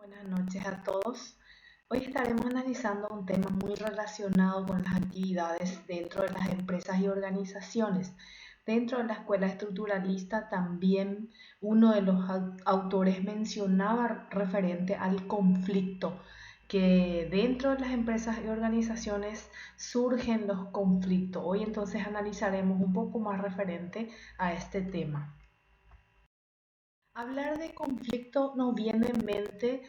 Buenas noches a todos. Hoy estaremos analizando un tema muy relacionado con las actividades dentro de las empresas y organizaciones. Dentro de la escuela estructuralista también uno de los autores mencionaba referente al conflicto, que dentro de las empresas y organizaciones surgen los conflictos. Hoy entonces analizaremos un poco más referente a este tema. Hablar de conflicto nos viene en mente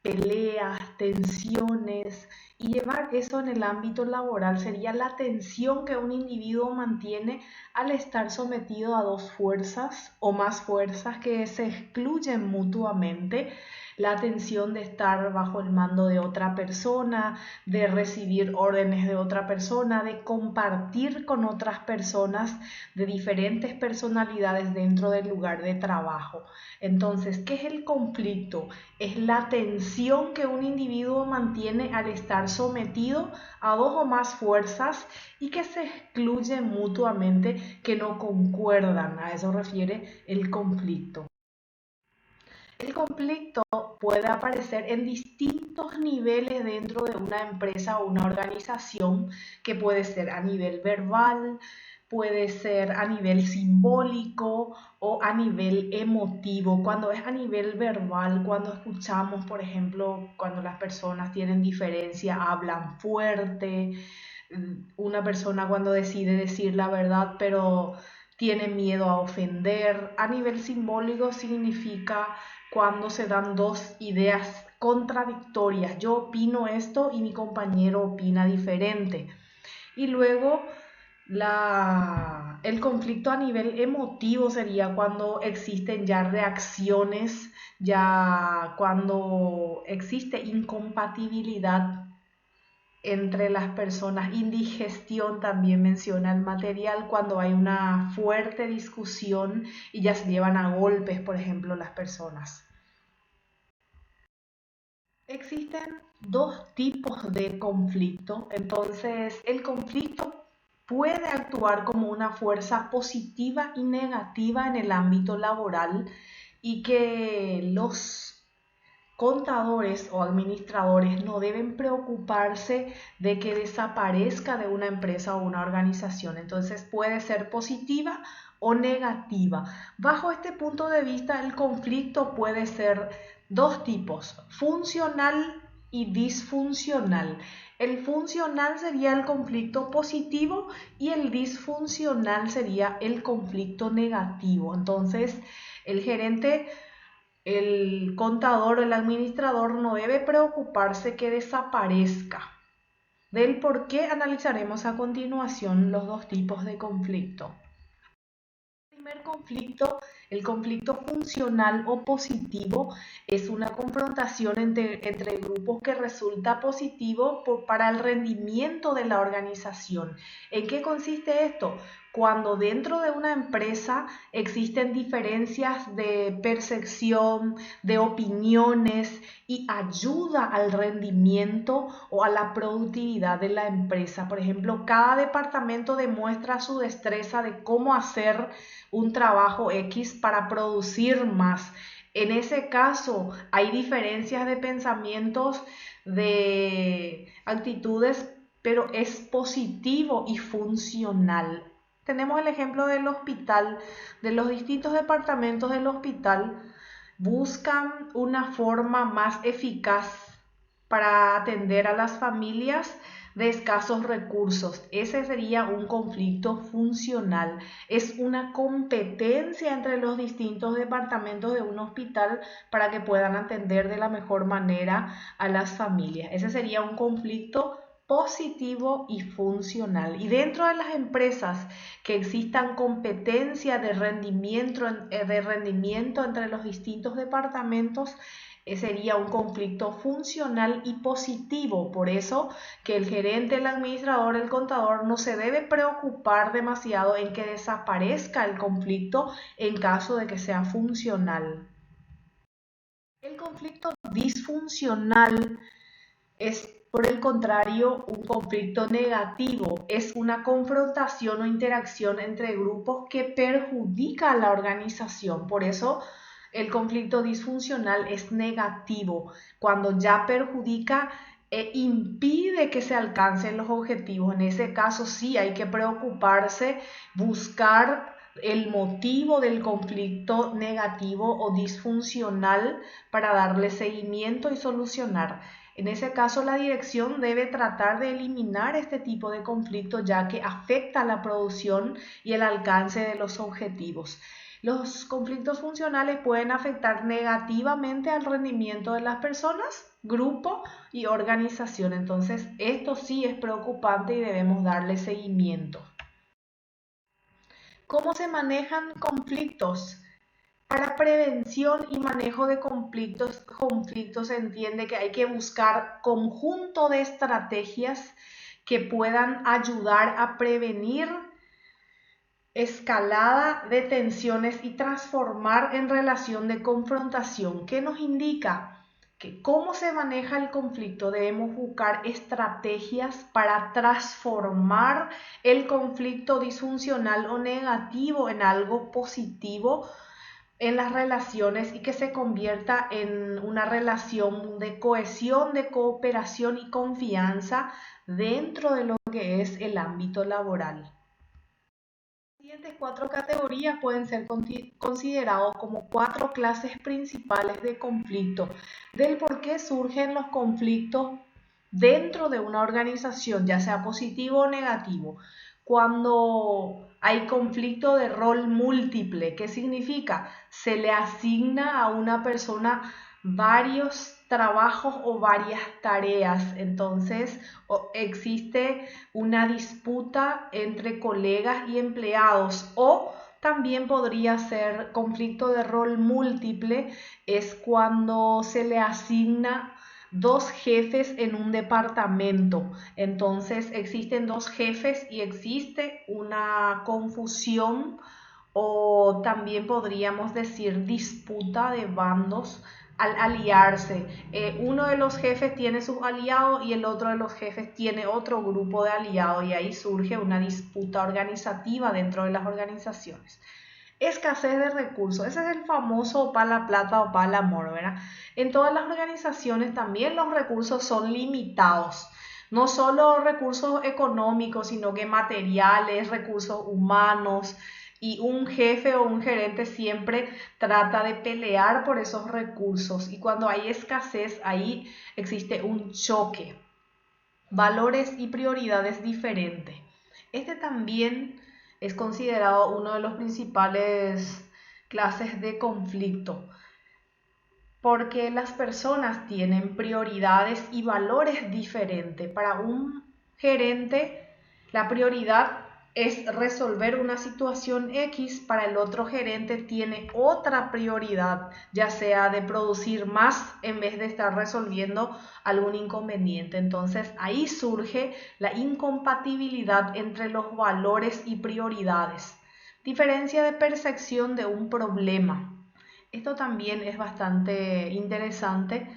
peleas, tensiones, y llevar eso en el ámbito laboral sería la tensión que un individuo mantiene al estar sometido a dos fuerzas o más fuerzas que se excluyen mutuamente. La tensión de estar bajo el mando de otra persona, de recibir órdenes de otra persona, de compartir con otras personas de diferentes personalidades dentro del lugar de trabajo. Entonces, ¿qué es el conflicto? Es la tensión que un individuo mantiene al estar sometido a dos o más fuerzas y que se excluyen mutuamente, que no concuerdan. A eso refiere el conflicto. El conflicto puede aparecer en distintos niveles dentro de una empresa o una organización, que puede ser a nivel verbal, puede ser a nivel simbólico o a nivel emotivo. Cuando es a nivel verbal, cuando escuchamos, por ejemplo, cuando las personas tienen diferencia, hablan fuerte, una persona cuando decide decir la verdad, pero tiene miedo a ofender. A nivel simbólico significa cuando se dan dos ideas contradictorias. Yo opino esto y mi compañero opina diferente. Y luego el conflicto a nivel emotivo sería cuando existen ya reacciones, ya cuando existe incompatibilidad entre las personas. Indigestión también menciona el material, cuando hay una fuerte discusión y ya se llevan a golpes, por ejemplo, las personas. Existen dos tipos de conflicto. Entonces, el conflicto puede actuar como una fuerza positiva y negativa en el ámbito laboral, y que los contadores o administradores no deben preocuparse de que desaparezca de una empresa o una organización. Entonces puede ser positiva o negativa. Bajo este punto de vista, el conflicto puede ser dos tipos: funcional y disfuncional. El funcional sería el conflicto positivo y el disfuncional sería el conflicto negativo. Entonces, el gerente, el contador o el administrador no debe preocuparse que desaparezca. Del por qué analizaremos a continuación los dos tipos de conflicto. El primer conflicto, el conflicto funcional o positivo, es una confrontación entre grupos que resulta positivo para el rendimiento de la organización. ¿En qué consiste esto? Cuando dentro de una empresa existen diferencias de percepción, de opiniones, y ayuda al rendimiento o a la productividad de la empresa. Por ejemplo, cada departamento demuestra su destreza de cómo hacer un trabajo X para producir más. En ese caso, hay diferencias de pensamientos, de actitudes, pero es positivo y funcional. Tenemos el ejemplo del hospital, de los distintos departamentos del hospital. Buscan una forma más eficaz para atender a las familias de escasos recursos. Ese sería un conflicto funcional. Es una competencia entre los distintos departamentos de un hospital para que puedan atender de la mejor manera a las familias. Ese sería un conflicto positivo y funcional. Y dentro de las empresas que existan competencia de rendimiento entre los distintos departamentos, sería un conflicto funcional y positivo. Por eso que el gerente, el administrador, el contador no se debe preocupar demasiado en que desaparezca el conflicto en caso de que sea funcional. El conflicto disfuncional es, por el contrario, un conflicto negativo. Es una confrontación o interacción entre grupos que perjudica a la organización. Por eso El conflicto disfuncional es negativo, cuando ya perjudica e impide que se alcancen los objetivos. En ese caso sí hay que preocuparse, buscar el motivo del conflicto negativo o disfuncional para darle seguimiento y solucionar. En ese caso, la dirección debe tratar de eliminar este tipo de conflicto, ya que afecta la producción y el alcance de los objetivos. Los conflictos funcionales pueden afectar negativamente al rendimiento de las personas, grupo y organización. Entonces, esto sí es preocupante y debemos darle seguimiento. ¿Cómo se manejan conflictos? Para prevención y manejo de conflictos se entiende que hay que buscar conjunto de estrategias que puedan ayudar a prevenir escalada de tensiones y transformar en relación de confrontación. ¿Qué nos indica? Que cómo se maneja el conflicto, debemos buscar estrategias para transformar el conflicto disfuncional o negativo en algo positivo en las relaciones y que se convierta en una relación de cohesión, de cooperación y confianza dentro de lo que es el ámbito laboral. Las siguientes cuatro categorías pueden ser considerados como cuatro clases principales de conflicto, del por qué surgen los conflictos dentro de una organización, ya sea positivo o negativo. Cuando hay conflicto de rol múltiple, ¿qué significa? Se le asigna a una persona varios trabajos o varias tareas, entonces existe una disputa entre colegas y empleados, o también podría ser conflicto de rol múltiple, es cuando se le asigna dos jefes en un departamento. Entonces existen dos jefes y existe una confusión, o también podríamos decir disputa de bandos al aliarse. Uno de los jefes tiene sus aliados y el otro de los jefes tiene otro grupo de aliados, y ahí surge una disputa organizativa dentro de las organizaciones. Escasez de recursos, ese es el famoso para la plata o para el amor, ¿verdad? En todas las organizaciones también los recursos son limitados, no solo recursos económicos, sino que materiales, recursos humanos, y un jefe o un gerente siempre trata de pelear por esos recursos, y cuando hay escasez ahí existe un choque, valores y prioridades diferentes. Este también es considerado uno de los principales clases de conflicto, porque las personas tienen prioridades y valores diferentes. Para un gerente, la prioridad es resolver una situación X, para el otro gerente tiene otra prioridad, ya sea de producir más en vez de estar resolviendo algún inconveniente. Entonces ahí surge la incompatibilidad entre los valores y prioridades. Diferencia de percepción de un problema. Esto también es bastante interesante.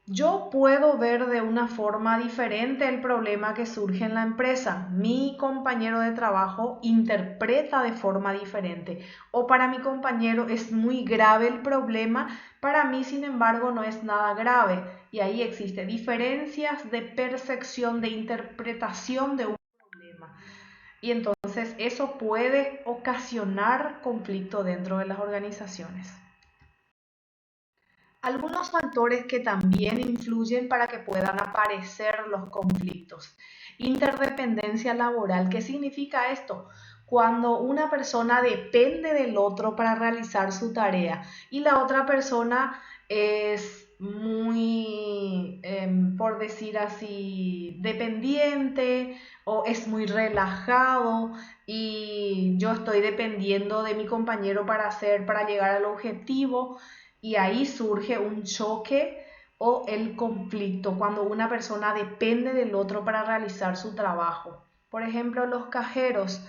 Yo puedo ver de una forma diferente el problema que surge en la empresa. Mi compañero de trabajo interpreta de forma diferente. O para mi compañero es muy grave el problema, para mí, sin embargo, no es nada grave. Y ahí existen diferencias de percepción, de interpretación de un problema. Y entonces eso puede ocasionar conflicto dentro de las organizaciones. Algunos factores que también influyen para que puedan aparecer los conflictos. Interdependencia laboral. ¿Qué significa esto? Cuando una persona depende del otro para realizar su tarea y la otra persona es muy, por decir así, dependiente, o es muy relajado, y yo estoy dependiendo de mi compañero para llegar al objetivo, y ahí surge un choque o el conflicto cuando una persona depende del otro para realizar su trabajo. Por ejemplo, los cajeros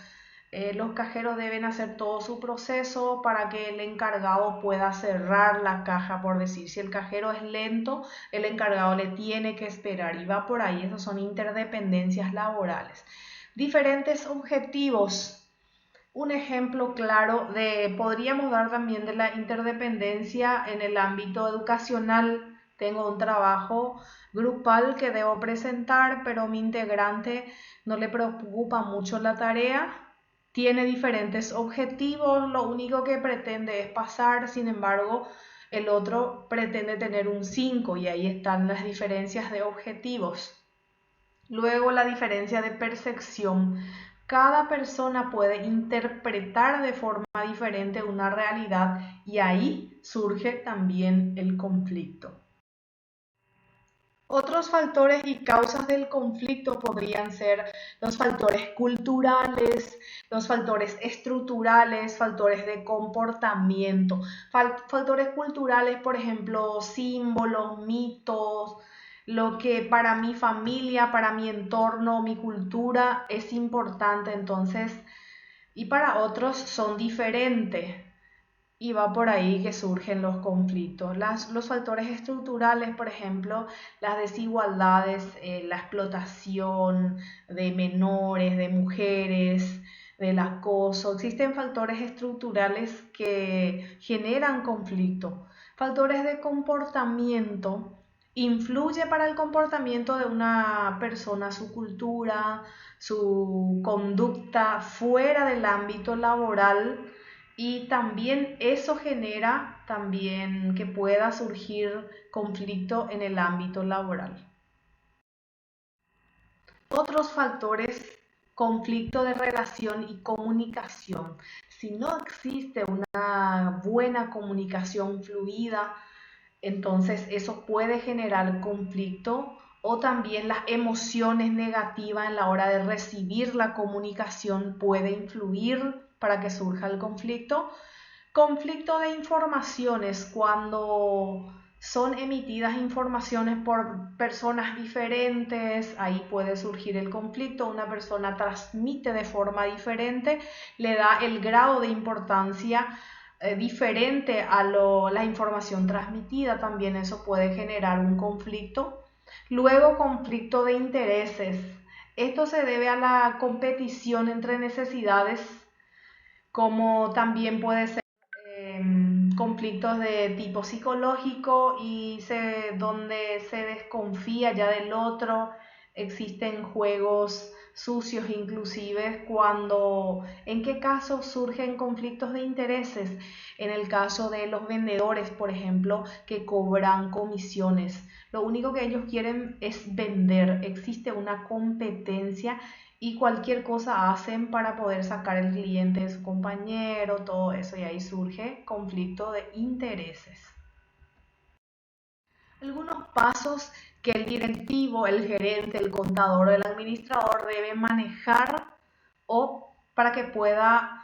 deben hacer todo su proceso para que el encargado pueda cerrar la caja, por decir. Si el cajero es lento, el encargado le tiene que esperar, y va por ahí. Esos son interdependencias laborales. Diferentes objetivos Un ejemplo claro podríamos dar también de la interdependencia en el ámbito educacional. Tengo un trabajo grupal que debo presentar, pero mi integrante no le preocupa mucho la tarea. Tiene diferentes objetivos, lo único que pretende es pasar, sin embargo, el otro pretende tener un 5 y ahí están las diferencias de objetivos. Luego la diferencia de percepción. Cada persona puede interpretar de forma diferente una realidad y ahí surge también el conflicto. Otros factores y causas del conflicto podrían ser los factores culturales, los factores estructurales, factores de comportamiento. Factores culturales, por ejemplo, símbolos, mitos, lo que para mi familia, para mi entorno, mi cultura es importante, entonces, y para otros son diferentes. Y va por ahí que surgen los conflictos. Los factores estructurales, por ejemplo, las desigualdades, la explotación de menores, de mujeres, del acoso. Existen factores estructurales que generan conflicto. Factores de comportamiento. Influye para el comportamiento de una persona su cultura, su conducta fuera del ámbito laboral y también eso genera también que pueda surgir conflicto en el ámbito laboral. Otros factores, conflicto de relación y comunicación. Si no existe una buena comunicación fluida, entonces eso puede generar conflicto o también las emociones negativas en la hora de recibir la comunicación puede influir para que surja el conflicto. Conflicto de informaciones cuando son emitidas informaciones por personas diferentes, ahí puede surgir el conflicto, una persona transmite de forma diferente, le da el grado de importancia diferente a la información transmitida, también eso puede generar un conflicto. Luego, conflicto de intereses. Esto se debe a la competición entre necesidades, como también puede ser conflictos de tipo psicológico y donde se desconfía ya del otro, existen juegos sucios inclusive ¿en qué caso surgen conflictos de intereses? En el caso de los vendedores, por ejemplo, que cobran comisiones. Lo único que ellos quieren es vender, existe una competencia y cualquier cosa hacen para poder sacar el cliente de su compañero, todo eso, y ahí surge conflicto de intereses. Algunos pasos que el directivo, el gerente, el contador o el administrador debe manejar o para que pueda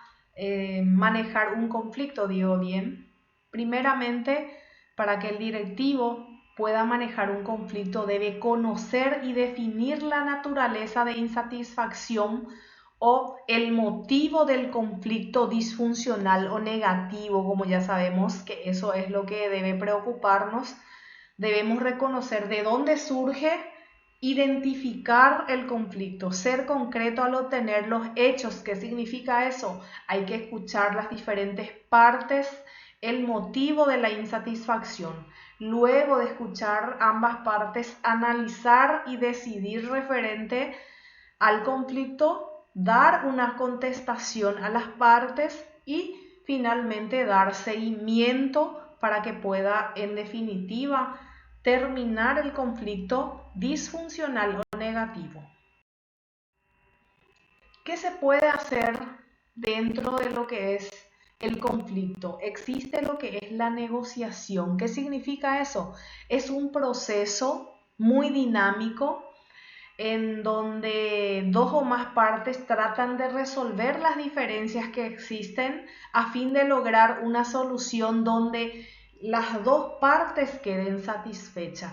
manejar un conflicto, digo bien. Primeramente, para que el directivo pueda manejar un conflicto, debe conocer y definir la naturaleza de insatisfacción o el motivo del conflicto disfuncional o negativo, como ya sabemos que eso es lo que debe preocuparnos. Debemos reconocer de dónde surge, identificar el conflicto, ser concreto al obtener los hechos. ¿Qué significa eso? Hay que escuchar las diferentes partes, el motivo de la insatisfacción. Luego de escuchar ambas partes, analizar y decidir referente al conflicto, dar una contestación a las partes y finalmente dar seguimiento para que pueda en definitiva terminar el conflicto disfuncional o negativo. ¿Qué se puede hacer dentro de lo que es el conflicto? Existe lo que es la negociación. ¿Qué significa eso? Es un proceso muy dinámico en donde dos o más partes tratan de resolver las diferencias que existen a fin de lograr una solución donde las dos partes queden satisfechas.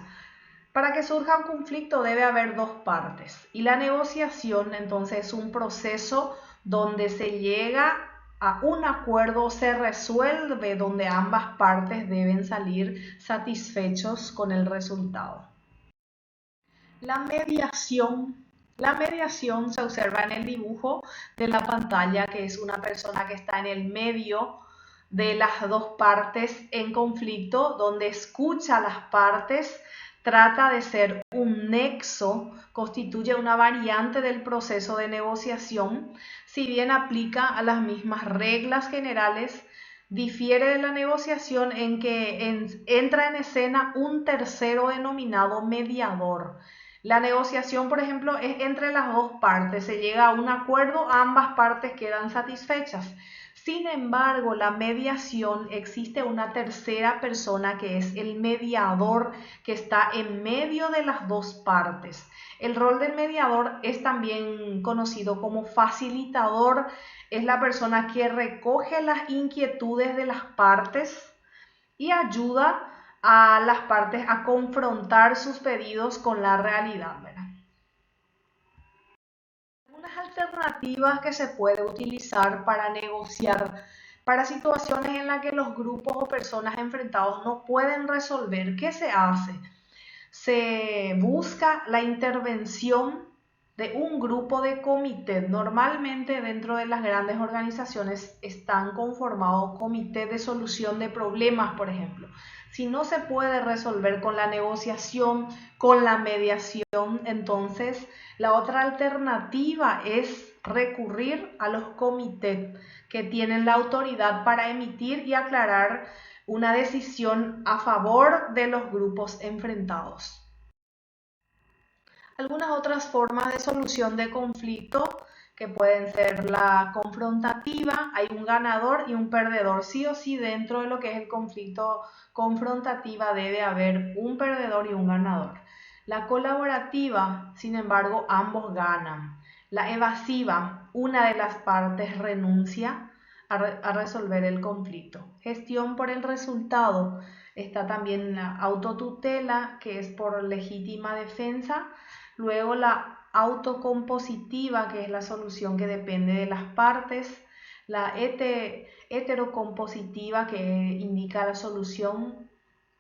Para que surja un conflicto debe haber dos partes y la negociación entonces es un proceso donde se llega a un acuerdo, se resuelve, donde ambas partes deben salir satisfechos con el resultado. La mediación La mediación se observa en el dibujo de la pantalla, que es una persona que está en el medio de las dos partes en conflicto, donde escucha a las partes, trata de ser un nexo, constituye una variante del proceso de negociación, si bien aplica a las mismas reglas generales, difiere de la negociación en que entra en escena un tercero denominado mediador. La negociación, por ejemplo, es entre las dos partes, se llega a un acuerdo, ambas partes quedan satisfechas. Sin embargo, la mediación, existe una tercera persona que es el mediador, que está en medio de las dos partes. El rol del mediador es también conocido como facilitador, es la persona que recoge las inquietudes de las partes y ayuda a las partes a confrontar sus pedidos con la realidad, ¿verdad? Algunas alternativas que se puede utilizar para negociar para situaciones en las que los grupos o personas enfrentados no pueden resolver. ¿Qué se hace? Se busca la intervención de un grupo de comité. Normalmente dentro de las grandes organizaciones están conformados comités de solución de problemas, por ejemplo. Si no se puede resolver con la negociación, con la mediación, entonces la otra alternativa es recurrir a los comités que tienen la autoridad para emitir y aclarar una decisión a favor de los grupos enfrentados. Algunas otras formas de solución de conflicto que pueden ser la confrontativa, hay un ganador y un perdedor. Sí o sí, dentro de lo que es el conflicto confrontativa debe haber un perdedor y un ganador. La colaborativa, sin embargo, ambos ganan. La evasiva, una de las partes renuncia a resolver el conflicto. Gestión por el resultado, está también la autotutela, que es por legítima defensa. Luego la autocompositiva, que es la solución que depende de las partes. La heterocompositiva, que indica la solución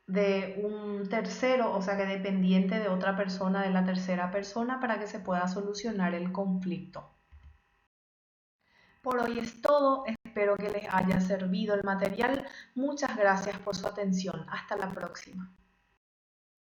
de un tercero, o sea que dependiente de otra persona, de la tercera persona, para que se pueda solucionar el conflicto. Por hoy es todo, espero que les haya servido el material. Muchas gracias por su atención. Hasta la próxima.